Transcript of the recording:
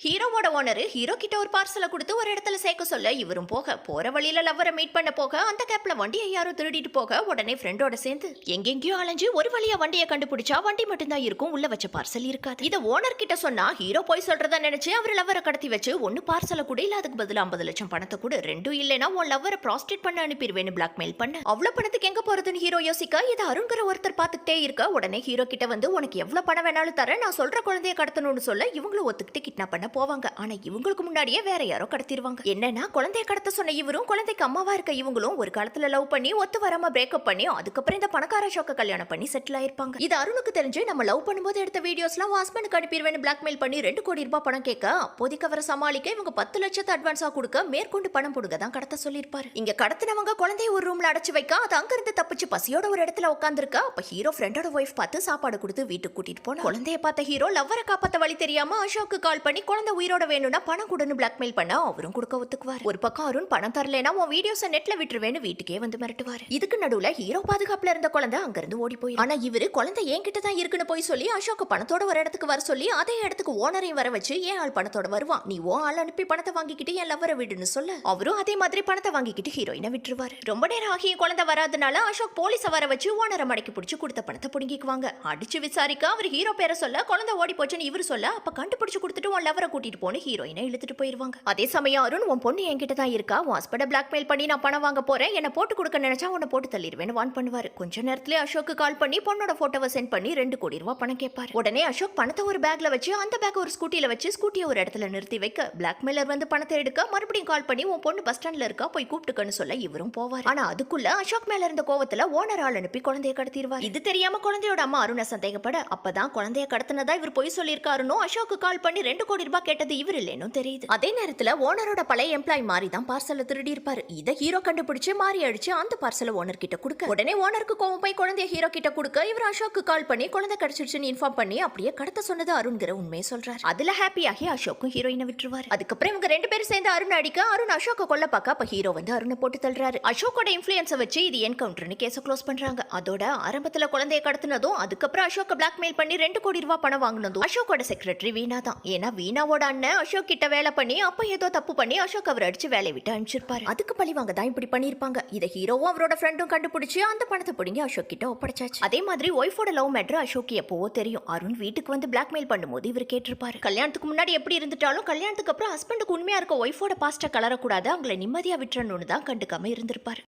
ஹீரோவோட owner hero கிட்ட ஒரு பார்சலை கொடுத்து ஒரு இடத்துல சேர்க்க சொல்ல இவரும் போற வழியில லவ்வரை மீட் பண்ண போக அந்த கேப்ல வண்டியை யாரோ திருடிட்டு போக உடனே ஃப்ரெண்டோட சேர்ந்து எங்கெங்கயோ அலைஞ்சு ஒரு வழியா வண்டியை கண்டுபிடிச்சா வண்டி மட்டும்தான் இருக்கும், உள்ள வச்ச பார்சல் இருக்காது. இத ஓனர் கிட்ட சொன்னா ஹீரோ போய் சொல்றதா நினைச்சு அவர் லவ்வரை கடத்தி வச்சு ஒன்னு பார்சலை கூட இல்ல, அதுக்கு பதில் 50 லட்சம் பணத்தை கூட, ரெண்டும் இல்லைன்னா உன் லவ்வரை ப்ராஸ்டியூட் பண்ண அனுப்பிடுவேன்னு பிளாக்மெயில் பண்ண. அவ்வளவு பணத்துக்கு எங்க போறதுன்னு ஹீரோ யோசிக்க இதை அருண்கிற ஒருத்தர் பார்த்துக்கிட்டே இருக்க உடனே ஹீரோ கிட்ட வந்து உனக்கு எவ்வளவு பணம் வேணாலும் தர, நான் சொல்ற குழந்தைய கடத்தணும்னு சொல்ல இவங்களும் ஒத்துக்கிட்டு கிட்னாப் பண்ண போவாங்க. ஆனா இவங்களுக்கு முன்னாடியே வேற யாரோ கடத்திடுவாங்க. என்னன்னா குழந்தைய கடத்த சொன்ன இவரும் குழந்தைக்கு அம்மாவா இருக்க இவங்களும் ஒரு காலத்துல லவ் பண்ணி ஒத்து வராம பிரேக்கப் பண்ணி அதுக்கப்புறம் இந்த பணக்கார ஷோக்க கல்யாணம் பண்ணி செட்டில் ஆயிருப்பாங்க. இது அருணுக்கு தெரிஞ்சு நம்ம லவ் பண்ணும்போது எடுத்த வீடியோஸ்லாம் ஹஸ்பண்டுக்கு அனுப்பிடுவேன் பிளாக்மெயில் பண்ணி 2 கோடி ரூபாய் பணம் கேட்க அப்போதைக்கு அவரை சமாளிக்க இவங்க 10 லட்சத்தை அட்வான்ஸா கொடுக்க மேற்கொண்டு பணம் போடுங்க தான் கடத்த சொல்லியிருப்பாரு. இங்க கடத்தினவங்க குழந்தைய ஒரு ரூம்ல அடைச்சு வைக்க அது அங்கிருந்து தப்பிச்சு பசியோட ஒரு இடத்துல உட்காந்துருக்க. அப்ப ஹீரோ ஃப்ரெண்டோட ஒய்ஃப் பார்த்து சாப்பாடு கொடுத்து வீட்டுக்கு கூட்டிட்டு போன குழந்தைய பார்த்த ஹீரோ லவ்வரை காப்பாத்த வழி தெரியாம அசோக்கு கால் பண்ணி குழந்தை உயிரோட வேணும்னா பணம் கொடுன்னு பிளாக்மெயில் பண்ண அவரும் கொடுக்க ஒத்துக்குவார். ஒரு பக்கம் அருண் பணம் தரலனா உன் வீடியோஸை நெட்ல விட்டுருவேன்னு வீட்டுக்கே வந்து மிரட்டுவார். இதுக்கு நடுவுல ஹீரோ பாதுகாப்புல இருந்த குழந்தை அங்கிருந்து ஓடி போய், ஆனா இவரு குழந்தை என்கிட்ட தான் இருக்குன்னு போய் சொல்லி அசோக் பணத்தோட ஒரு இடத்துக்கு வர சொல்லி அதே இடத்துக்கு ஓனரையும் வர வச்சு ஏன் ஆள் பணத்தோட வருவான், நீ ஓ ஆள் அனுப்பி பணத்தை வாங்கிக்கிட்டு என் லவ்வரை விடுன்னு சொல்ல அவரும் அதே மாதிரி பணத்தை வாங்கிக்கிட்டு ஹீரோயினை விட்டுருவாரு. ரொம்ப நேரம் ஆகிய குழந்தை வராதனால அசோக் போலீஸ வர வச்சு ஓனரை மடக்கி பிடிச்சு கொடுத்த பணத்தை புடுங்கிக்குவாங்க. அடிச்சு விசாரிக்க அவர் ஹீரோ பேரை சொல்ல குழந்தை ஓடி போச்சுன்னு இவர் சொல்ல அப்ப கண்டுபிடிச்சு கொடுத்துட்டு உன் லவ்வரை கூட்டிட்டு போன ஹீரோயினை இழுத்துட்டு போயிருவாங்க. அதே சமயம் அருண் உன் பொண்ணு என்கிட்ட தான் இருக்கா, உன் ஹஸ்பண்ட பிளாக்மெயில் பண்ணி நான் பணம் வாங்க போறேன், என்ன போட்டு கொடுக்க நினைச்சா உன்னை போட்டு தள்ளிடுவேன்னு வான் பண்ணுவாரு. கொஞ்ச நேரத்திலே அசோக்கு கால் பண்ணி பொண்ணோட போட்டோவை சென்ட் பண்ணி 2 கோடி ரூபாய் பணம் கேட்பாரு. உடனே அசோக் பணத்தை ஒரு பேக்ல வச்சு அந்த பேக் ஒரு ஸ்கூட்டில வச்சு ஸ்கூட்டியை ஒரு இடத்துல நிறுத்தி வைக்க பிளாக்மெயிலர் வந்து பணத்தை எடுக்க மறுபடியும் கால் பண்ணி உன் பொண்ணு பஸ் ஸ்டாண்ட்ல இருக்கா போய் கூப்பிட்டுக்கன்னு சொல்ல இவரும் போவார். ஆனா அதுக்குள்ள அசோக் மேல இருந்த கோவத்துல ஓனர் ஆள் அனுப்பி குழந்தைய கடத்திடுவார். இது தெரியாம குழந்தையோட அம்மா அருணை சந்தேகப்பட அப்பதான் குழந்தைய கடத்தினதா இவர் பொய் சொல்லியிருக்காருன்னு அசோக்கு கால் பண்ணி 2 கோடி ரூபாய் கேட்டது இவர் இல்லைன்னு தெரியுது. அதே நேரத்துல ஓனரோட பழைய எம்ப்ளாய் மாறி தான் பார்சலை திருடி இருப்பாரு. இதை ஹீரோ கண்டுபிடிச்சு மாறி அடிச்சு அந்த பார்சலை ஓனர் கிட்ட கொடுக்க உடனே ஓனருக்கு கோவம் போய் குழந்தைய ஹீரோ கிட்ட கொடுக்க இவர் அசோக்கு கால் பண்ணி குழந்தை கிடைச்சிருச்சுன்னு இன்ஃபார்ம் பண்ணி அப்படியே கடத்த சொன்னது அருண்கிற உண்மையை சொல்றாரு. அதுல ஹாப்பியாகி அசோக்கும் ஹீரோயினை விட்டுருவாரு. அதுக்கப்புறம் இவங்க 2 பேரும் சேர்ந்து அருண் அடிக்க அருண் அசோக்க கொல்ல பார்க்க அப்ப ஹீரோ வந்து அருணை போட்டு தள்ளுறாரு. அசோக்கோட இன்ஃபுளுன்ஸை வச்சு இது என்கவுண்டர்னு கேஸை க்ளோஸ் பண்றாங்க. அதோட ஆரம்பத்துல குழந்தைய கடத்தினதும் அதுக்கப்புறம் அசோக்க பிளாக்மெயில் பண்ணி 2 கோடி ரூபாய் பணம் வாங்கினதும் அசோக்கோட செக்ரட்டரி வீணா தான். ஏன்னா வீணாவோட அண்ணன் அசோக் கிட்ட வேலை பண்ணி அப்ப ஏதோ தப்பு பண்ணி அசோக் அவர் அடிச்சு வேலையை விட்டு அனுப்பிச்சிருப்பாரு. அதுக்கு பழிவாங்க தான் இப்படி பண்ணிருப்பாங்க. இதை ஹீரோவும் அவரோட ஃப்ரெண்டும் கண்டுபிடிச்சு அந்த பணத்தை பிடிங்கி அசோக் கிட்ட ஒப்படைச்சாச்சு. அதே மாதிரி ஒய்ஃபோட லவ் மேட்டர் அசோக் எப்பவோ தெரியும். அருண் வீட்டுக்கு வந்து பிளாக்மெயில் பண்ணும்போது இவர் கேட்டிருப்பாரு. கல்யாணத்துக்கு முன்னாடி எப்படி இருந்துட்டாலும் கல்யாணத்துக்கு அப்புறம் ஹஸ்பண்டுக்கு உண்மையா இருக்க ஒய்ஃபோட பாஸ்ட கலரக்கூடாது, அவங்களை நிம்மதியா விட்டுறணும்னு தான் கண்டுக்காம இருந்திருப்பாரு.